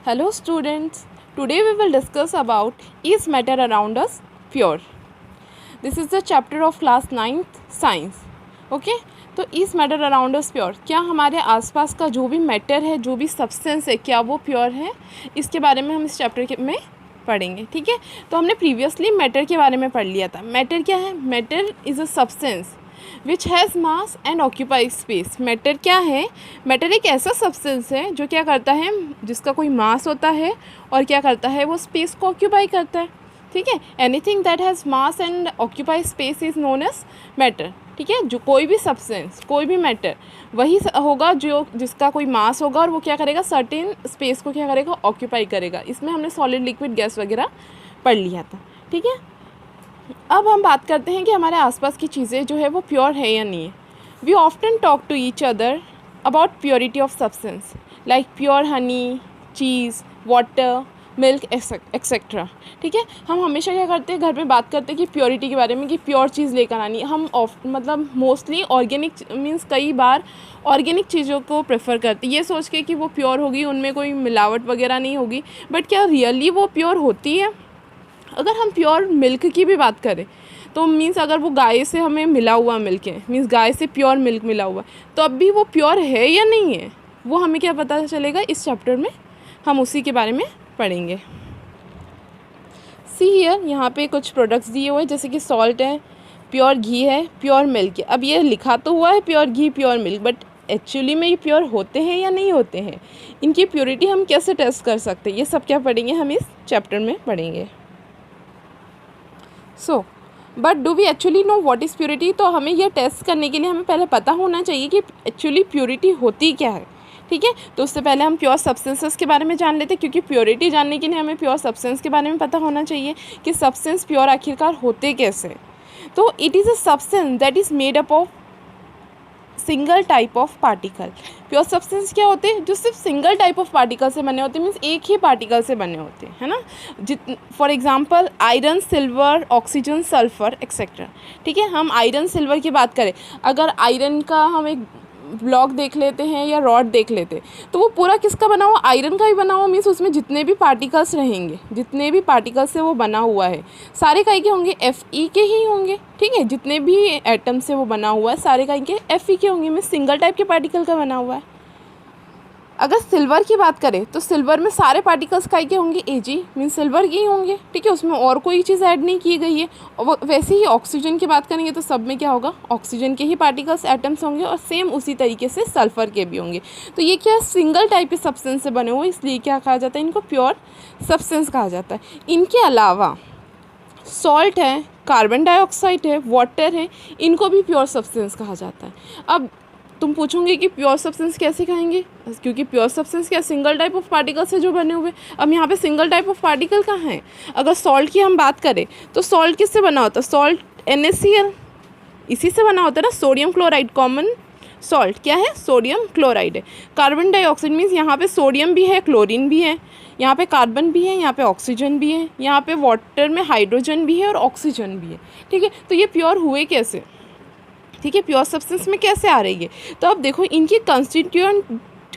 Hello students, today we will discuss about is matter around us pure. This is the chapter of class 9th science. Okay? तो इस matter around us pure, क्या हमारे आसपास का जो भी matter है, जो भी सब्सटेंस है, क्या वो प्योर है, इसके बारे में हम इस चैप्टर में पढ़ेंगे. ठीक है, तो हमने प्रीवियसली मैटर के बारे में पढ़ लिया था. मैटर क्या है? Matter is a substance which has mass and occupy space. Matter क्या है? मैटर एक ऐसा सब्सटेंस है जो क्या करता है, जिसका कोई मास होता है और क्या करता है, वो स्पेस को ऑक्यूपाई करता है. ठीक है, anything that has mass and occupy space is known as matter. ठीक है, जो कोई भी सब्सटेंस, कोई भी मैटर वही होगा जो जिसका कोई मास होगा और वो क्या करेगा, सर्टेन स्पेस को क्या करेगा, ऑक्यूपाई करेगा. इसमें हमने सॉलिड, लिक्विड, गैस वगैरह पढ़ लिया था. ठीक है, अब हम बात करते हैं कि हमारे आसपास की चीज़ें जो है वो प्योर है या नहीं है. We often talk to each other about purity of substance like pure honey, cheese, water, milk etcetera. ठीक है, हम हमेशा क्या करते हैं, घर में बात करते हैं कि प्योरिटी के बारे में, कि प्योर चीज़ लेकर आनी. हम मतलब मोस्टली ऑर्गेनिक मीन्स कई बार ऑर्गेनिक चीज़ों को प्रेफर करते हैं, ये सोच के कि वो प्योर होगी, उनमें कोई मिलावट वगैरह नहीं होगी. बट क्या रियली वो प्योर होती है? अगर हम प्योर मिल्क की भी बात करें तो मीन्स अगर वो गाय से हमें मिला हुआ मिल्क है, मीन्स गाय से प्योर मिल्क मिला हुआ, तो अब भी वो प्योर है या नहीं है, वो हमें क्या पता चलेगा, इस चैप्टर में हम उसी के बारे में पढ़ेंगे. सी हियर, यहाँ पे कुछ प्रोडक्ट्स दिए हुए हैं, जैसे कि सॉल्ट है, प्योर घी है, प्योर मिल्क है. अब ये लिखा तो हुआ है pure ghee, pure milk, but actually में ये प्योर होते हैं या नहीं होते हैं, इनकी प्योरिटी हम कैसे टेस्ट कर सकते हैं, ये सब क्या पढ़ेंगे हम इस चैप्टर में पढ़ेंगे. So but do we actually know what is purity. तो हमें यह टेस्ट करने के लिए हमें पहले पता होना चाहिए कि एक्चुअली प्योरिटी होती क्या है. ठीक है, तो उससे पहले हम प्योर सब्सटेंसेस के बारे में जान लेते हैं, क्योंकि प्योरिटी जानने के लिए हमें प्योर सब्सटेंस के बारे में पता होना चाहिए कि सब्सटेंस प्योर आखिरकार होते कैसे. तो it is a substance that is made up of single type of particle. Pure substance क्या होते हैं? जो सिर्फ सिंगल टाइप ऑफ पार्टिकल से बने होते हैं, मीन्स एक ही पार्टिकल से बने होते हैं, है ना. For example iron, silver, oxygen, sulphur etcetera. ठीक है, हम आयरन, सिल्वर की बात करें, अगर आयरन का हम एक ब्लॉक देख लेते हैं या रॉड देख लेते हैं, तो वो पूरा किसका बना हुआ? आयरन का ही बना हुआ. मीन्स उसमें जितने भी पार्टिकल्स रहेंगे, जितने भी पार्टिकल्स से वो बना हुआ है, सारे काई के होंगे, Fe के ही होंगे. ठीक है, जितने भी एटम से वो बना हुआ है सारे काई के Fe के होंगे. मीन्स सिंगल टाइप के पार्टिकल का बना हुआ है. अगर सिल्वर की बात करें तो सिल्वर में सारे पार्टिकल्स काई के होंगे, Ag, मीन्स सिल्वर के ही होंगे. ठीक है, उसमें और कोई चीज़ ऐड नहीं की गई है. और वैसे ही ऑक्सीजन की बात करेंगे तो सब में क्या होगा, ऑक्सीजन के ही पार्टिकल्स, एटम्स होंगे, और सेम उसी तरीके से सल्फर के भी होंगे. तो ये क्या, सिंगल टाइप के सब्सटेंस से बने हुए, इसलिए क्या कहा जाता है, इनको प्योर सब्सटेंस कहा जाता है. इनके अलावा सॉल्ट है, कार्बन डाइऑक्साइड है, वाटर है, इनको भी प्योर सब्सटेंस कहा जाता है. अब तुम पूछोगे कि प्योर सब्सटेंस कैसे खाएंगे, क्योंकि प्योर सब्सटेंस क्या, सिंगल टाइप ऑफ पार्टिकल से जो बने हुए. अब यहाँ पे सिंगल टाइप ऑफ पार्टिकल कहाँ है? अगर सॉल्ट की हम बात करें तो सॉल्ट किससे बना होता है? सॉल्ट NaCl, इसी से बना होता है ना, सोडियम क्लोराइड. कॉमन सॉल्ट क्या है? सोडियम क्लोराइड है. कार्बन डाइऑक्साइड मीन्स यहाँ पे सोडियम भी है, क्लोरीन भी है, यहाँ पे कार्बन भी है, यहाँ पे ऑक्सीजन भी है, यहाँ पे वाटर में हाइड्रोजन भी है और ऑक्सीजन भी है. ठीक है, तो ये प्योर हुए कैसे? ठीक है, प्योर सब्सटेंस में कैसे आ रही है? तो अब देखो, इनकी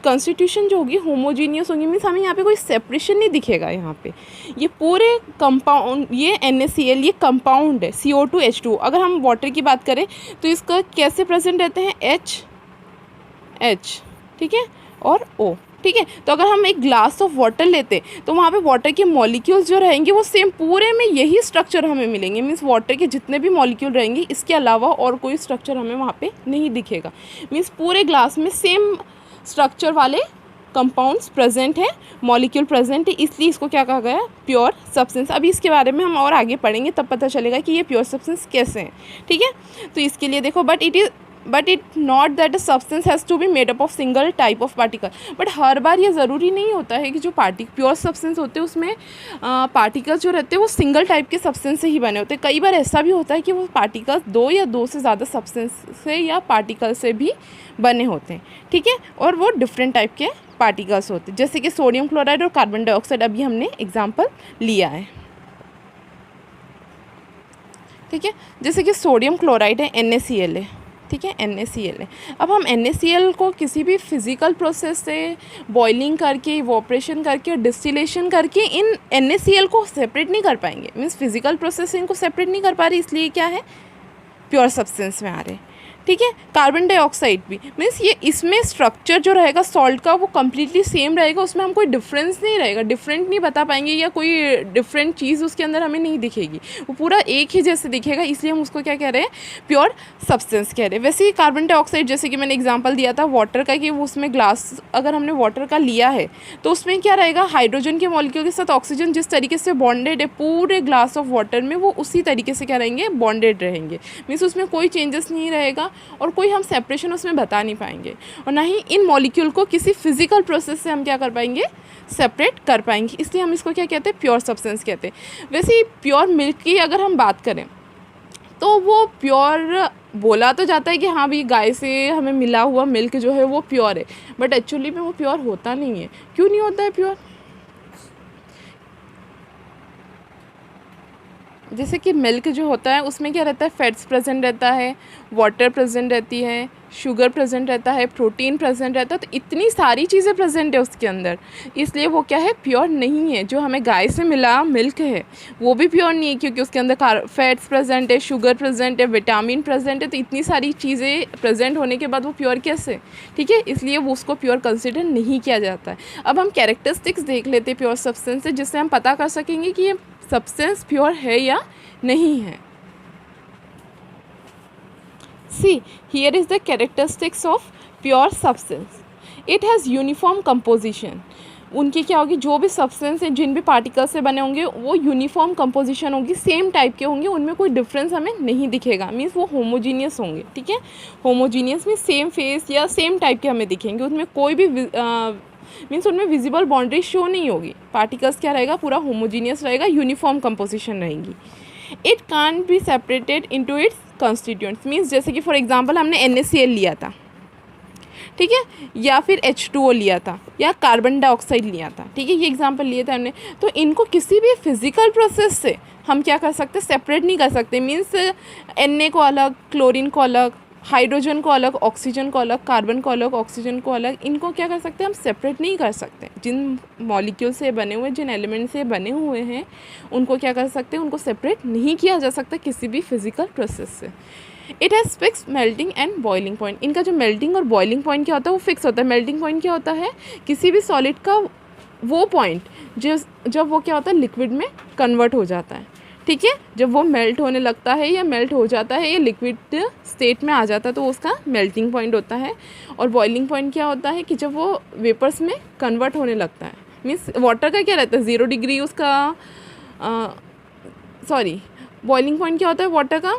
कंस्टिट्यूशन जो होगी होमोजीनियस होगी. मीन्स हमें यहाँ पे कोई सेपरेशन नहीं दिखेगा. यहाँ पे ये पूरे कंपाउंड, ये NaCl ये कंपाउंड है, CO2H2. अगर हम वाटर की बात करें तो इसका कैसे प्रेजेंट रहते हैं, H. ठीक है, और O. ठीक है, तो अगर हम एक ग्लास ऑफ वाटर लेते तो वहाँ पे वाटर के मॉलिक्यूल्स जो रहेंगे वो सेम पूरे में यही स्ट्रक्चर हमें मिलेंगे. मीन्स वाटर के जितने भी मॉलिक्यूल रहेंगे, इसके अलावा और कोई स्ट्रक्चर हमें वहाँ पे नहीं दिखेगा. मीन्स पूरे ग्लास में सेम स्ट्रक्चर वाले कंपाउंड्स प्रेजेंट हैं, मॉलिक्यूल प्रेजेंट है, इसलिए इसको क्या कहा गया, प्योर सब्सटेंस. अभी इसके बारे में हम और आगे पढ़ेंगे, तब पता चलेगा कि ये प्योर सब्सटेंस कैसे हैं. ठीक है, तो इसके लिए देखो, but it not that a substance has to be made up of single type of particle. But हर बार ये ज़रूरी नहीं होता है कि जो प्योर सब्सटेंस होते हैं उसमें पार्टिकल्स जो रहते हैं वो सिंगल टाइप के सब्सटेंस से ही बने होते हैं. कई बार ऐसा भी होता है कि वो पार्टिकल्स दो या दो से ज़्यादा सब्सटेंस से या पार्टिकल से भी बने होते हैं. ठीक है, और वो डिफरेंट टाइप के पार्टिकल्स होते हैं, जैसे कि सोडियम क्लोराइड और कार्बन डाइऑक्साइड अभी हमने एग्जाम्पल लिया है. ठीक है, जैसे कि सोडियम क्लोराइड है, NaCl है. ठीक है, NaCl है। अब हम NaCl को किसी भी फिज़िकल प्रोसेस से बॉइलिंग करके, इवोपरेशन करके, डिस्टिलेशन करके इन NaCl को सेपरेट नहीं कर पाएंगे। मीन्स फिज़िकल प्रोसेस से इनको सेपरेट नहीं कर पा रही, इसलिए क्या है, प्योर सब्सटेंस में आ रहे हैं। ठीक है, कार्बन डाइऑक्साइड भी मीन्स ये इसमें स्ट्रक्चर जो रहेगा सॉल्ट का वो कम्प्लीटली सेम रहेगा, उसमें हम कोई डिफरेंस नहीं रहेगा, डिफरेंट नहीं बता पाएंगे या कोई डिफरेंट चीज़ उसके अंदर हमें नहीं दिखेगी, वो पूरा एक ही जैसे दिखेगा, इसलिए हम उसको क्या कह रहे हैं, प्योर सब्सटेंस कह रहे हैं। वैसे ही कार्बन डाइऑक्साइड, जैसे कि मैंने एग्जाम्पल दिया था वाटर का, कि उसमें ग्लास अगर हमने वाटर का लिया है तो उसमें क्या रहेगा, हाइड्रोजन के मॉलिक्यूल के साथ ऑक्सीजन जिस तरीके से बॉन्डेड है पूरे ग्लास ऑफ वाटर में, वो उसी तरीके से क्या रहेंगे, बॉन्डेड रहेंगे। मीन्स उसमें कोई चेंजेस नहीं रहेगा और कोई हम सेपरेशन उसमें बता नहीं पाएंगे, और ना ही इन मॉलिक्यूल को किसी फिजिकल प्रोसेस से हम क्या कर पाएंगे, सेपरेट कर पाएंगे, इसलिए हम इसको क्या कहते हैं, प्योर सब्सटेंस कहते हैं। वैसे ही प्योर मिल्क की अगर हम बात करें तो वो प्योर बोला तो जाता है कि हाँ भाई गाय से हमें मिला हुआ मिल्क जो है वो प्योर है, बट एक्चुअली में वो प्योर होता नहीं है। क्यों नहीं होता है प्योर? जैसे कि मिल्क जो होता है उसमें क्या रहता है, फैट्स प्रेजेंट रहता है, वाटर प्रेजेंट रहती है, शुगर प्रेजेंट रहता है, प्रोटीन प्रेजेंट रहता है, तो इतनी सारी चीज़ें प्रेजेंट है उसके अंदर, इसलिए वो क्या है, प्योर नहीं है। जो हमें गाय से मिला मिल्क है वो भी प्योर नहीं है, क्योंकि उसके अंदर फैट्स प्रेजेंट है, शुगर प्रेजेंट है, विटामिन प्रेजेंट है, तो इतनी सारी चीज़ें प्रेजेंट होने के बाद वो प्योर कैसे, ठीक है, इसलिए वो उसको प्योर कंसिडर नहीं किया जाता है। अब हम कैरेक्टरिस्टिक्स देख लेते हैं प्योर सब्सटेंस से, जिससे हम पता कर सकेंगे कि ये सब्सटेंस प्योर है या नहीं है। See, here is the characteristics of pure substance. It has uniform composition. उनकी क्या होगी, जो भी सब्सटेंस है, जिन भी पार्टिकल से बने होंगे वो यूनिफॉर्म कंपोजिशन होगी, सेम टाइप के होंगे, उनमें कोई डिफरेंस हमें नहीं दिखेगा। मीन्स वो होमोजीनियस होंगे, ठीक है, होमोजीनियस में सेम फेस या सेम टाइप के हमें दिखेंगे, उसमें कोई भी मीन्स उनमें विजिबल बाउंड्री शो नहीं होगी। पार्टिकल्स क्या रहेगा, पूरा होमोजीनियस रहेगा, यूनिफॉर्म कंपोजिशन रहेगी। It can't be separated into its constituents. Means जैसे कि फॉर एग्जांपल हमने NaCl लिया था, ठीक है, या फिर H2O लिया था, या कार्बन डाइऑक्साइड लिया था, ठीक है, ये एग्जांपल लिए थे हमने, तो इनको किसी भी फिजिकल प्रोसेस से हम क्या कर सकते, सेपरेट नहीं कर सकते। मीन्स Na को अलग, क्लोरीन को अलग, हाइड्रोजन को अलग, ऑक्सीजन को अलग, कार्बन को अलग, ऑक्सीजन को अलग, इनको क्या कर सकते हैं, हम सेपरेट नहीं कर सकते। जिन मॉलिक्यूल से बने हुए, जिन एलिमेंट से बने हुए हैं, उनको क्या कर सकते हैं, उनको सेपरेट नहीं किया जा सकता किसी भी फिजिकल प्रोसेस से। It has fix melting and boiling point. इनका जो मेल्टिंग और बॉइलिंग पॉइंट क्या होता है, वो फिक्स होता है। मेल्टिंग पॉइंट क्या होता है, किसी भी सॉलिड का वो पॉइंट जब वो क्या होता है, लिक्विड में कन्वर्ट हो जाता है, ठीक है, जब वो मेल्ट होने लगता है या मेल्ट हो जाता है या लिक्विड स्टेट में आ जाता है, तो उसका मेल्टिंग पॉइंट होता है। और बॉइलिंग पॉइंट क्या होता है, कि जब वो वेपर्स में कन्वर्ट होने लगता है। मीन्स वाटर का क्या रहता है, 0 डिग्री उसका, बॉइलिंग पॉइंट क्या होता है वाटर का,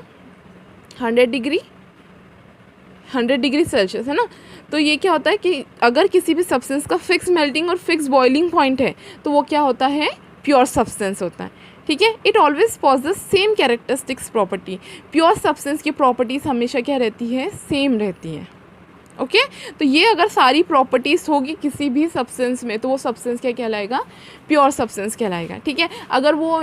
100 डिग्री सेल्सियस, है ना। तो ये क्या होता है कि अगर किसी भी सब्सटेंस का फिक्स मेल्टिंग और फिक्स बॉइलिंग पॉइंट है, तो वो क्या होता है, प्योर सब्सटेंस होता है, ठीक है। It always possess same characteristics property. Pure substance की प्रॉपर्टीज़ हमेशा क्या रहती है, सेम रहती है, ओके। तो ये अगर सारी प्रॉपर्टीज़ होगी किसी भी सब्सटेंस में, तो वो सब्सटेंस क्या कहलाएगा, प्योर सब्सटेंस कहलाएगा, ठीक है। अगर वो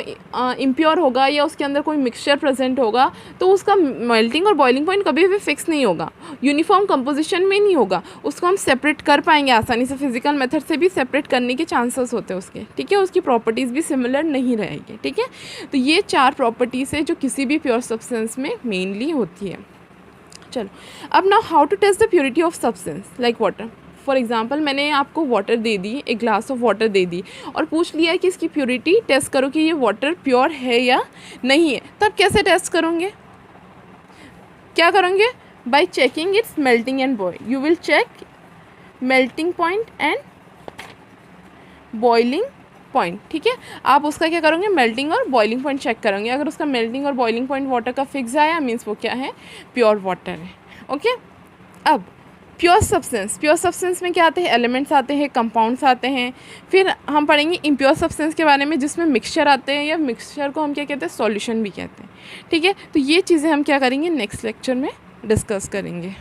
इम्प्योर होगा या उसके अंदर कोई मिक्सचर प्रेजेंट होगा, तो उसका मेल्टिंग और बॉइलिंग पॉइंट कभी भी फिक्स नहीं होगा, यूनिफॉर्म कंपोजिशन में नहीं होगा, उसको हम सेपरेट कर पाएंगे आसानी से, फिजिकल मेथड से भी सेपरेट करने के चांसेस होते हैं उसके, ठीक है। उसकी प्रॉपर्टीज़ भी सिमिलर नहीं रहेगी, ठीक है। तो ये 4 प्रॉपर्टीज़ है जो किसी भी प्योर सब्सटेंस में मेनली होती है। चलो, अब now how to test the purity of substance like water. For example मैंने आपको वाटर दे दी, एक ग्लास ऑफ वाटर दे दी, और पूछ लिया है कि इसकी प्योरिटी टेस्ट करो कि ये वाटर प्योर है या नहीं है। तब कैसे टेस्ट करोगे, क्या करोगे, by checking its melting and boil. You will check melting point and boiling point, ठीक है। आप उसका क्या करोगे, मेल्टिंग और बॉइलिंग पॉइंट चेक करोगे। अगर उसका मेल्टिंग और बॉइलिंग पॉइंट वाटर का फिक्स आया, मीन्स वो क्या है, प्योर वाटर है, ओके। अब प्योर सब्सटेंस में क्या आते हैं, एलिमेंट्स आते हैं, कंपाउंड्स आते हैं। फिर हम पढ़ेंगे इम्प्योर सब्सटेंस के बारे में, जिसमें मिक्सचर आते हैं, या मिक्सचर को हम क्या कहते हैं, सॉल्यूशन भी कहते हैं, ठीक है। तो ये चीज़ें हम क्या करेंगे, नेक्स्ट लेक्चर में डिस्कस करेंगे।